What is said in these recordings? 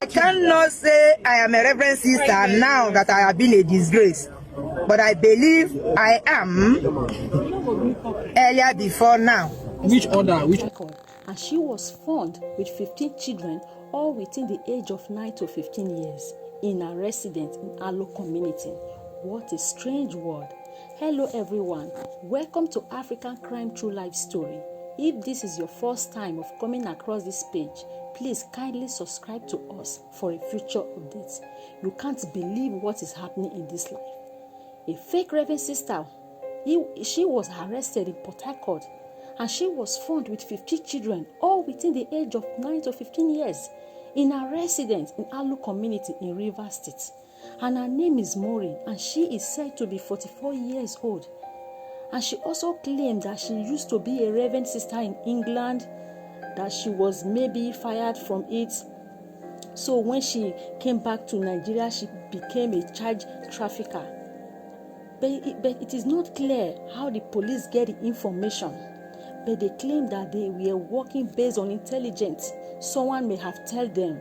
I cannot say I am a Reverend Sister now that I have been a disgrace, but I believe I am earlier before now. Which order? Which? And she was found with 15 children, all within the age of 9 to 15 years, in a residence in Harcourt community. What a strange world. Hello everyone, welcome to African Crime True Life Story. If this is your first time of coming across this page, please kindly subscribe to us for a future update. You can't believe what is happening in this life. A fake Reverend Sister, she was arrested in Port Harcourt, and she was found with 50 children, all within the age of 9 to 15 years, in a residence in Harcourt community in Rivers State. And her name is Maureen, and she is said to be 44 years old. And she also claimed that she used to be a Reverend Sister in England, that she was maybe fired from it. So when she came back to Nigeria, she became a child trafficker. But it is not clear how the police get the information. But they claim that they were working based on intelligence. Someone may have told them.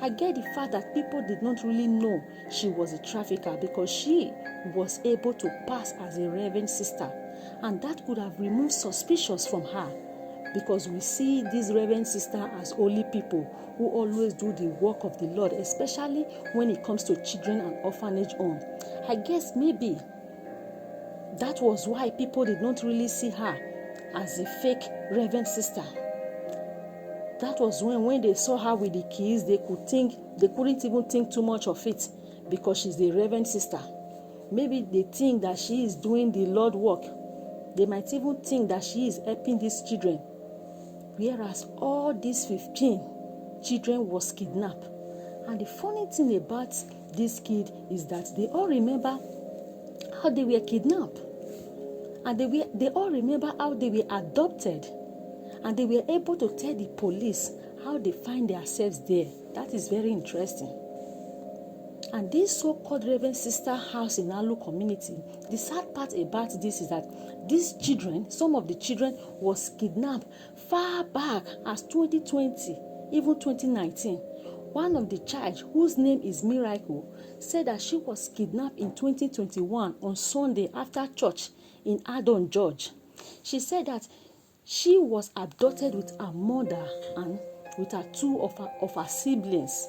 I get the fact that people did not really know she was a trafficker because she was able to pass as a Reverend Sister, and that could have removed suspicions from her, because we see these Reverend Sister as holy people who always do the work of the Lord, especially when it comes to children and orphanage home. I guess maybe that was why people did not really see her as a fake Reverend Sister. That was when they saw her with the keys, they couldn't even think too much of it, because she's the Reverend Sister. Maybe they think that she is doing the Lord work. They might even think that she is helping these children. Whereas all these 15 children was kidnapped. And the funny thing about this kid is that they all remember how they were kidnapped. And they all remember how they were adopted. And they were able to tell the police how they find themselves there. That is very interesting. And this so-called Reverend Sister house in Harcourt community, the sad part about this is that these children, some of the children was kidnapped far back as 2020, even 2019. One of the child, whose name is Miracle, said that she was kidnapped in 2021 on Sunday after church in Adon, George. She said that she was adopted with her mother and with her two of her siblings.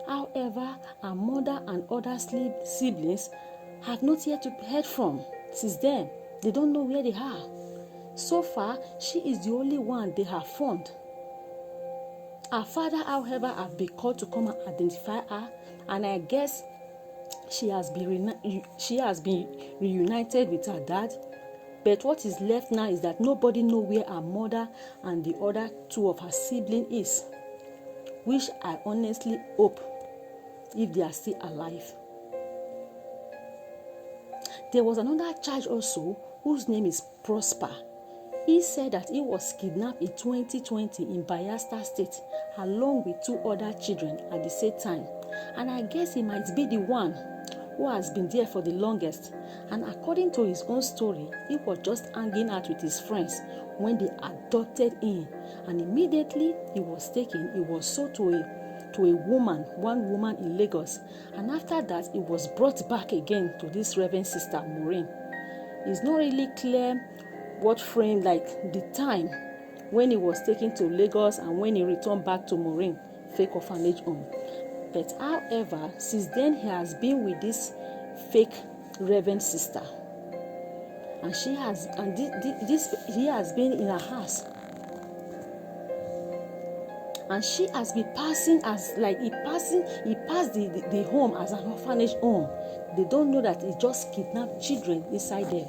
However, her mother and other siblings have not yet heard from. Since then, they don't know where they are. So far, she is the only one they have found. Her father, however, have been called to come and identify her, and I guess she has been reunited with her dad. But what is left now is that nobody knows where her mother and the other two of her siblings is, which I honestly hope if they are still alive. There was another child also whose name is Prosper. He said that he was kidnapped in 2020 in Bayelsa State along with two other children at the same time. And I guess he might be the one who has been there for the longest. And according to his own story, he was just hanging out with his friends when they adopted him. And immediately he was taken, he was sold to one woman in Lagos. And after that, he was brought back again to this Reverend Sister Maureen. It's not really clear what frame, like the time when he was taken to Lagos and when he returned back to Maureen, fake orphanage home. But however, since then he has been with this fake Reverend Sister, and he has been in her house, and she has been passing as like he passed the home as an orphanage home. They don't know that he just kidnapped children inside there.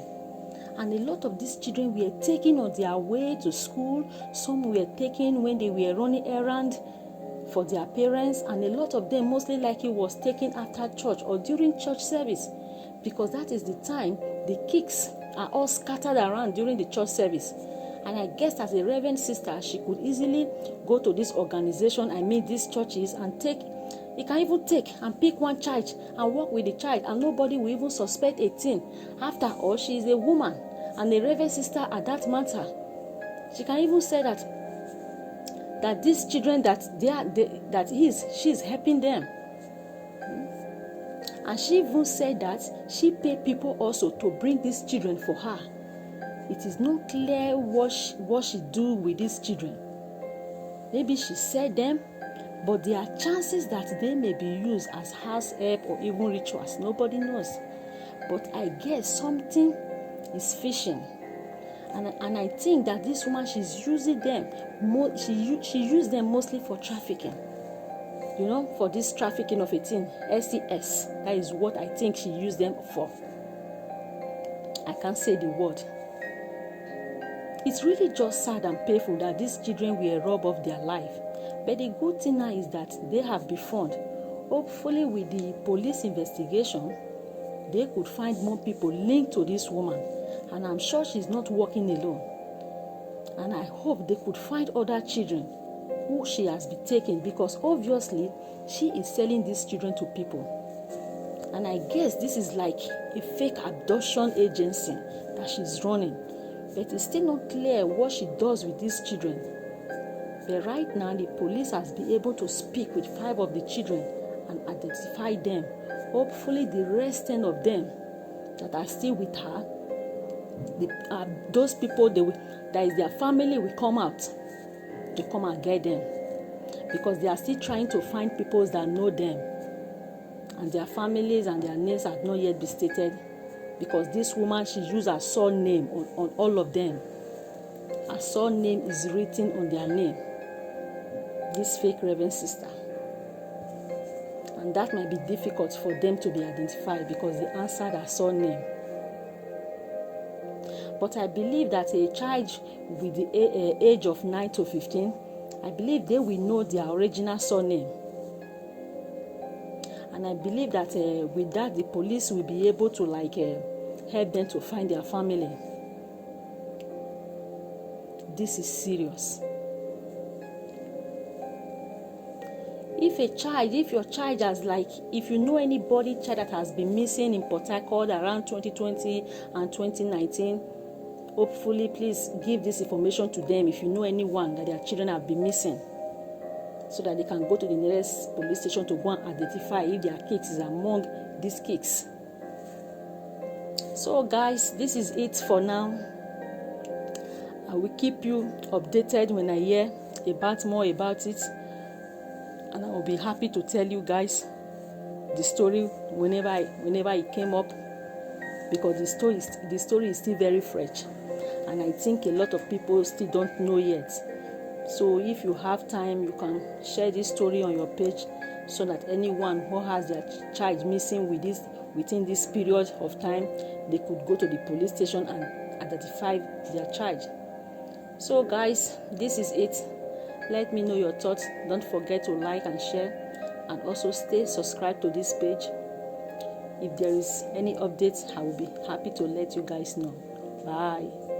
And a lot of these children were taken on their way to school. Some were taken when they were running errands for their parents, and a lot of them mostly likely was taken after church or during church service, because that is the time the kids are all scattered around during the church service. And I guess as a Reverend Sister, she could easily go to this organization, these churches, and you can even take and pick one child and work with the child, and nobody will even suspect a thing. After all, she is a woman and a Reverend Sister at that matter. She can even say that that these children she's helping them. And she even said that she paid people also to bring these children for her. It is not clear what she do with these children. Maybe she said them, but there are chances that they may be used as house help or even rituals. Nobody knows. But I guess something is fishing. And I think that this woman, she's using them. She used them mostly for trafficking. For this trafficking of a teen, SES. That is what I think she used them for. I can't say the word. It's really just sad and painful that these children were robbed of their life. But the good thing now is that they have been found. Hopefully with the police investigation, they could find more people linked to this woman. And I'm sure she's not working alone. And I hope they could find other children who she has been taking, because obviously she is selling these children to people. And I guess this is like a fake abduction agency that she's running. But it's still not clear what she does with these children. But right now, the police has been able to speak with 5 of the children and identify them. Hopefully, the rest 10 of them that are still with her, those people that is their family will come out to come and get them, because they are still trying to find people that know them, and their families and their names have not yet been stated, because this woman, she used her surname on all of them. Her surname is written on their name, this fake Reverend Sister. And that might be difficult for them to be identified because they answered her surname. But I believe that a child with the age of 9 to 15, I believe they will know their original surname. And I believe that with that, the police will be able to help them to find their family. This is serious. If your child has if you know anybody child that has been missing in Port Harcourt around 2020 and 2019, hopefully please give this information to them if you know anyone that their children have been missing, so that they can go to the nearest police station to go and identify if their kids is among these kids. So guys, this is it for now. I will keep you updated when I hear more about it, and I will be happy to tell you guys the story whenever it came up, because the story is still very fresh, and I think a lot of people still don't know yet. So if you have time, you can share this story on your page, so that anyone who has their child missing within this period of time, they could go to the police station and identify their child. So guys, this is it. Let me know your thoughts. Don't forget to like and share, and also stay subscribed to this page. If there is any updates, I will be happy to let you guys know. Bye.